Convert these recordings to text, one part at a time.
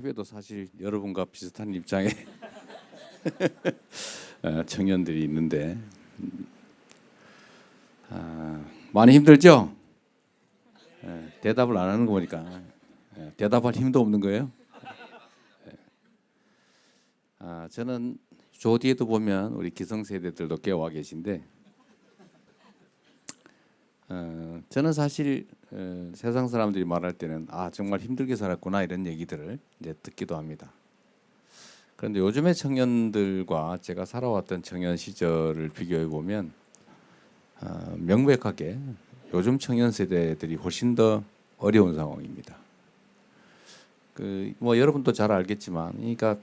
TV에도 사실 여러분과 비슷한 입장의 청년들이 있는데 많이 힘들죠? 대답을 안 하는 거 보니까 대답할 힘도 없는 거예요. 저는 저 뒤에도 보면 우리 기성세대들도 깨와 계신데 저는 사실 세상 사람들이 말할 때는 정말 힘들게 살았구나 이런 얘기들을 이제 듣기도 합니다. 그런데 요즘의 청년들과 제가 살아왔던 청년 시절을 비교해 보면 명백하게 요즘 청년 세대들이 훨씬 더 어려운 상황입니다. 뭐 여러분도 잘 알겠지만, 그러니까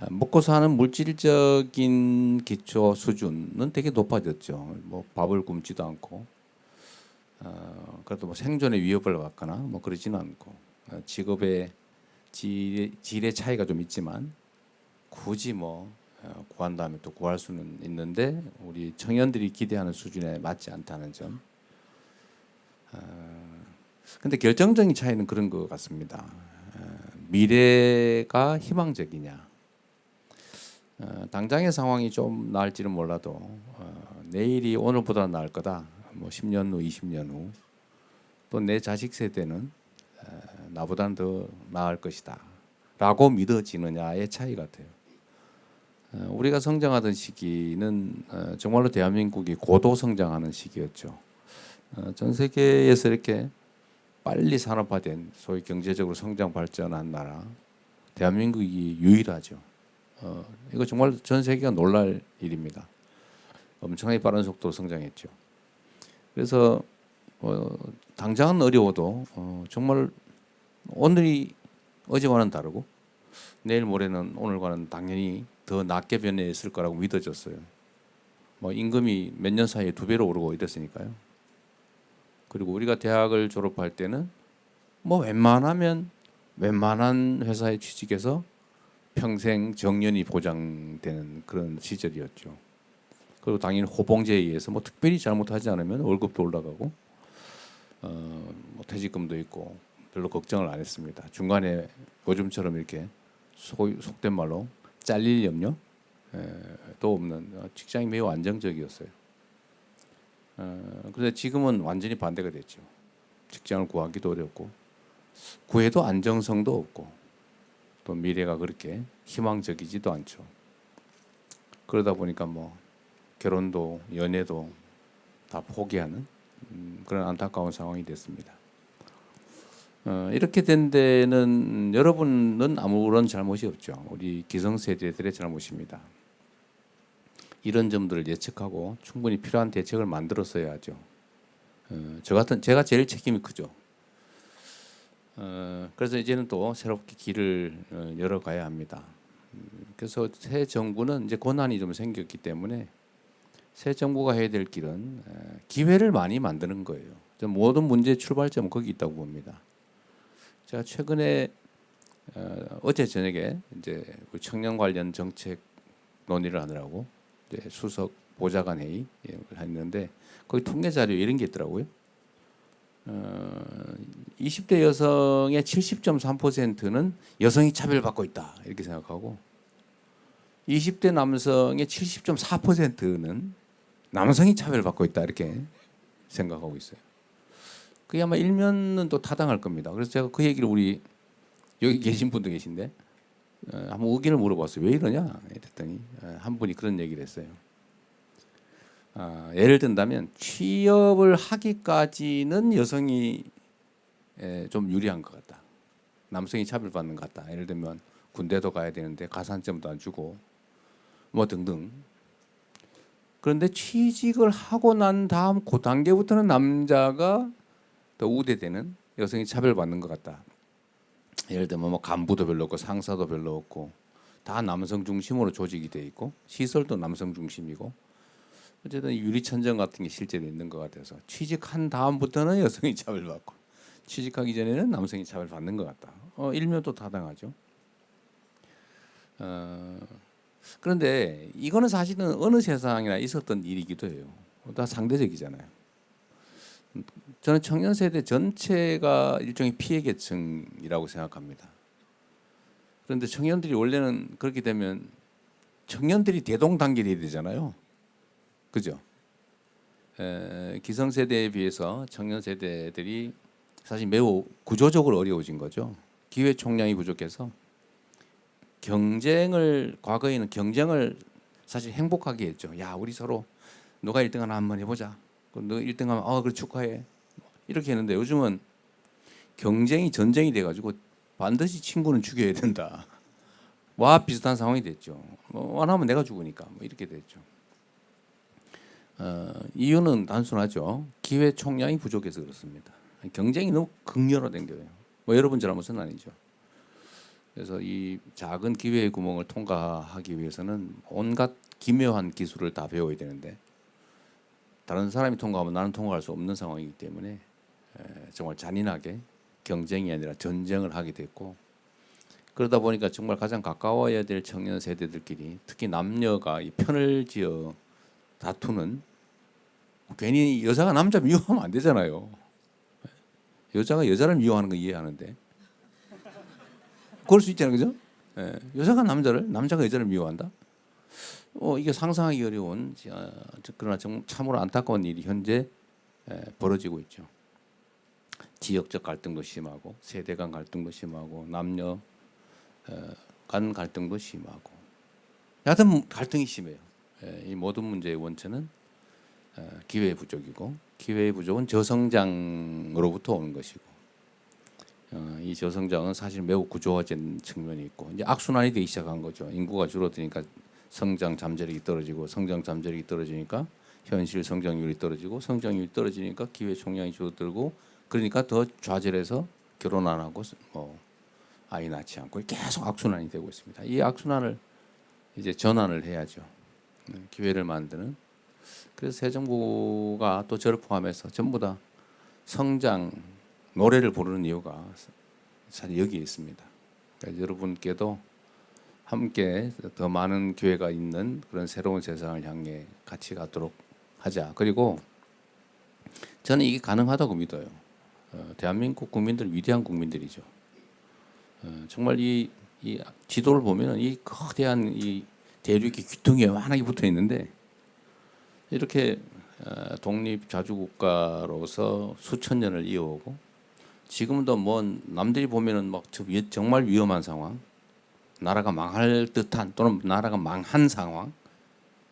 먹고 사는 물질적인 기초 수준은 되게 높아졌죠. 뭐 밥을 굶지도 않고, 그래도 뭐 생존의 위협을 받거나 뭐 그러지는 않고, 직업의 질의 차이가 좀 있지만 굳이 뭐 구한 다음에 또 구할 수는 있는데 우리 청년들이 기대하는 수준에 맞지 않다는 점. 근데 결정적인 차이는 그런 것 같습니다. 미래가 희망적이냐. 당장의 상황이 좀 나을지는 몰라도 내일이 오늘보다 나을 거다. 뭐 10년 후, 20년 후. 또 내 자식 세대는 나보다는 더 나을 것이다. 라고 믿어지느냐의 차이 같아요. 우리가 성장하던 시기는 정말로 대한민국이 고도 성장하는 시기였죠. 전 세계에서 이렇게 빨리 산업화된 소위 경제적으로 성장 발전한 나라 대한민국이 유일하죠. 이거 정말 전 세계가 놀랄 일입니다. 엄청나게 빠른 속도로 성장했죠. 그래서 당장은 어려워도 정말 오늘이 어제와는 다르고 내일 모레는 오늘과는 당연히 더 낮게 변했을 거라고 믿어졌어요. 뭐 임금이 몇 년 사이에 2배로 오르고 이랬으니까요. 그리고 우리가 대학을 졸업할 때는 뭐 웬만한 회사에 취직해서 평생 정년이 보장되는 그런 시절이었죠. 그리고 당연히 호봉제에 의해서 뭐 특별히 잘못하지 않으면 월급도 올라가고 뭐 퇴직금도 있고 별로 걱정을 안 했습니다. 중간에 요즘처럼 이렇게 속된 말로 잘릴 염려도 없는 직장이 매우 안정적이었어요. 그런데 지금은 완전히 반대가 됐죠. 직장을 구하기도 어렵고 구해도 안정성도 없고 또 미래가 그렇게 희망적이지도 않죠. 그러다 보니까 뭐 결혼도 연애도 다 포기하는 그런 안타까운 상황이 됐습니다. 이렇게 된 데는 여러분은 아무런 잘못이 없죠. 우리 기성세대들의 잘못입니다. 이런 점들을 예측하고 충분히 필요한 대책을 만들었어야 하죠. 제가 제일 책임이 크죠. 그래서 이제는 또 새롭게 길을 열어가야 합니다. 그래서 새 정부는 이제 권한이 좀 생겼기 때문에 새 정부가 해야 될 길은 기회를 많이 만드는 거예요. 모든 문제의 출발점은 거기 있다고 봅니다. 제가 최근에 어제 저녁에 이제 청년 관련 정책 논의를 하느라고 이제 수석 보좌관 회의를 했는데 거기 통계 자료 이런 게 있더라고요. 20대 여성의 70.3%는 여성이 차별받고 있다 이렇게 생각하고 20대 남성의 70.4%는 남성이 차별받고 있다 이렇게 생각하고 있어요. 그게 아마 일면은 또 타당할 겁니다. 그래서 제가 그 얘기를 우리 여기 계신 분도 계신데 한번 의견을 물어봤어요. 왜 이러냐 이랬더니 한 분이 그런 얘기를 했어요. 예를 든다면 취업을 하기까지는 여성이 좀 유리한 것 같다. 남성이 차별받는 것 같다. 예를 들면 군대도 가야 되는데 가산점도 안 주고 뭐 등등. 그런데 취직을 하고 난 다음 그 단계부터는 남자가 더 우대되는 여성이 차별받는 것 같다. 예를 들면 뭐 간부도 별로 없고 상사도 별로 없고 다 남성 중심으로 조직이 돼 있고 시설도 남성 중심이고 어쨌든 유리천정 같은 게 실제로 있는 것 같아서 취직한 다음부터는 여성이 차별받고 취직하기 전에는 남성이 차별받는 것 같다. 일면도 타당하죠. 그런데 이거는 사실은 어느 세상이나 있었던 일이기도 해요. 다 상대적이잖아요. 저는 청년 세대 전체가 일종의 피해 계층이라고 생각합니다. 그런데 청년들이 원래는 그렇게 되면 청년들이 대동단결이 되잖아요. 그죠? 기성세대에 비해서 청년 세대들이 사실 매우 구조적으로 어려워진 거죠. 기회 총량이 부족해서 과거에는 경쟁을 사실 행복하게 했죠. 야, 우리 서로 누가 1등 하나 한번 해보자. 너 1등 하면 그래 축하해. 이렇게 했는데 요즘은 경쟁이 전쟁이 돼가지고 반드시 친구는 죽여야 된다. 와 비슷한 상황이 됐죠. 원하면 내가 죽으니까 이렇게 됐죠. 이유는 단순하죠. 기회 총량이 부족해서 그렇습니다. 경쟁이 너무 극렬화된 거예요. 여러분 잘못은 아니죠. 그래서 이 작은 기회의 구멍을 통과하기 위해서는 온갖 기묘한 기술을 다 배워야 되는데 다른 사람이 통과하면 나는 통과할 수 없는 상황이기 때문에 정말 잔인하게 경쟁이 아니라 전쟁을 하게 됐고, 그러다 보니까 정말 가장 가까워야 될 청년 세대들끼리 특히 남녀가 이 편을 지어 다투는, 괜히 여자가 남자 미워하면 안 되잖아요. 여자가 여자를 미워하는 거 이해하는데 그럴 수 있잖아요, 그죠? 여자가 남자가 여자를 미워한다? 이게 상상하기 어려운, 그러나 참으로 안타까운 일이 현재 벌어지고 있죠. 지역적 갈등도 심하고 세대 간 갈등도 심하고 남녀 간 갈등도 심하고 여하튼 갈등이 심해요. 이 모든 문제의 원천은 기회의 부족이고, 기회의 부족은 저성장으로부터 오는 것이고, 이 저성장은 사실 매우 구조화된 측면이 있고 이제 악순환이 되기 시작한 거죠. 인구가 줄어드니까 성장 잠재력이 떨어지고, 성장 잠재력이 떨어지니까 현실 성장률이 떨어지고, 성장률이 떨어지니까 기회 총량이 줄어들고, 그러니까 더 좌절해서 결혼 안 하고 아이 낳지 않고 계속 악순환이 되고 있습니다. 이 악순환을 이제 전환을 해야죠. 기회를 만드는. 그래서 새 정부가 또 저를 포함해서 전부 다 성장 노래를 부르는 이유가 사실 여기에 있습니다. 그러니까 여러분께도 함께 더 많은 기회가 있는 그런 새로운 세상을 향해 같이 가도록 하자. 그리고 저는 이게 가능하다고 믿어요. 대한민국 국민들 위대한 국민들이죠. 정말 이 지도를 보면 이 거대한 이 대륙이 귀퉁이에 완하게 붙어 있는데, 이렇게 독립 자주국가로서 수천 년을 이어오고, 지금도 남들이 보면은 막 정말 위험한 상황, 나라가 망할 듯한 또는 나라가 망한 상황,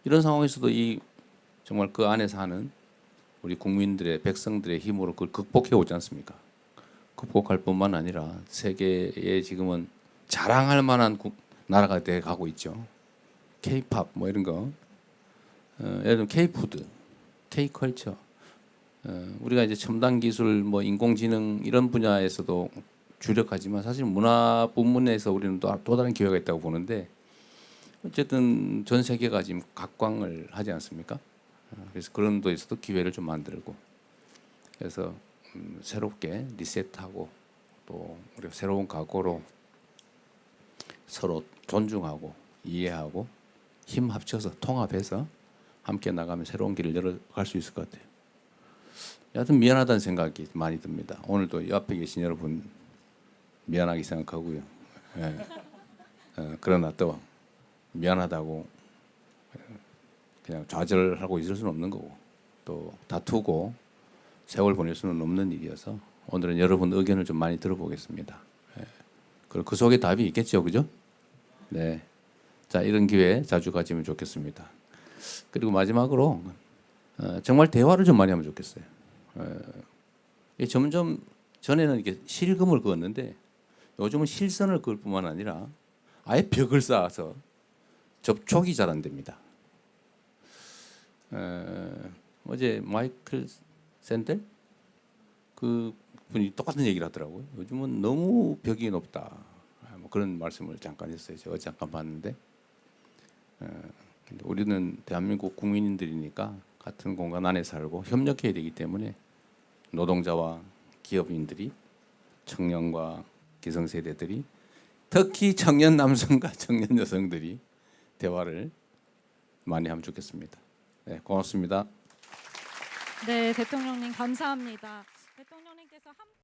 이런 상황에서도 정말 그 안에 사는 우리 국민들의 백성들의 힘으로 그걸 극복해 오지 않습니까? 극복할 뿐만 아니라 세계에 지금은 자랑할 만한 나라가 돼 가고 있죠. K-팝 이런 거, 예를 들면 K-푸드, K-컬처. 우리가 이제 첨단 기술, 인공지능 이런 분야에서도 주력하지만 사실 문화 부문에서 우리는 또 다른 기회가 있다고 보는데, 어쨌든 전 세계가 지금 각광을 하지 않습니까? 그래서 그런 데에서도 기회를 좀 만들고, 그래서 새롭게 리셋하고 또 우리가 새로운 각오로 서로 존중하고 이해하고 힘 합쳐서 통합해서 함께 나가면 새로운 길을 열어갈 수 있을 것 같아요. 여하튼 미안하다는 생각이 많이 듭니다. 오늘도 옆에 계신 여러분 미안하게 생각하고요. 그러나 또 미안하다고 그냥 좌절하고 있을 수는 없는 거고, 또 다투고 세월 보낼 수는 없는 일이어서 오늘은 여러분 의견을 좀 많이 들어보겠습니다. 그리고 그 속에 답이 있겠죠, 그죠? 네. 자, 이런 기회 자주 가지면 좋겠습니다. 그리고 마지막으로 정말 대화를 좀 많이 하면 좋겠어요. 점점 전에는 이렇게 실금을 그었는데 요즘은 실선을 그을 뿐만 아니라 아예 벽을 쌓아서 접촉이 잘 안 됩니다. 어제 마이클 샌델 그 분이 똑같은 얘기를 하더라고요. 요즘은 너무 벽이 높다. 그런 말씀을 잠깐 했어요. 제가 잠깐 봤는데, 근데 우리는 대한민국 국민들이니까 같은 공간 안에 살고 협력해야 되기 때문에 노동자와 기업인들이, 청년과 기성세대들이, 특히 청년 남성과 청년 여성들이 대화를 많이 하면 좋겠습니다. 네, 고맙습니다. 네, 대통령님 감사합니다. 대통령님께서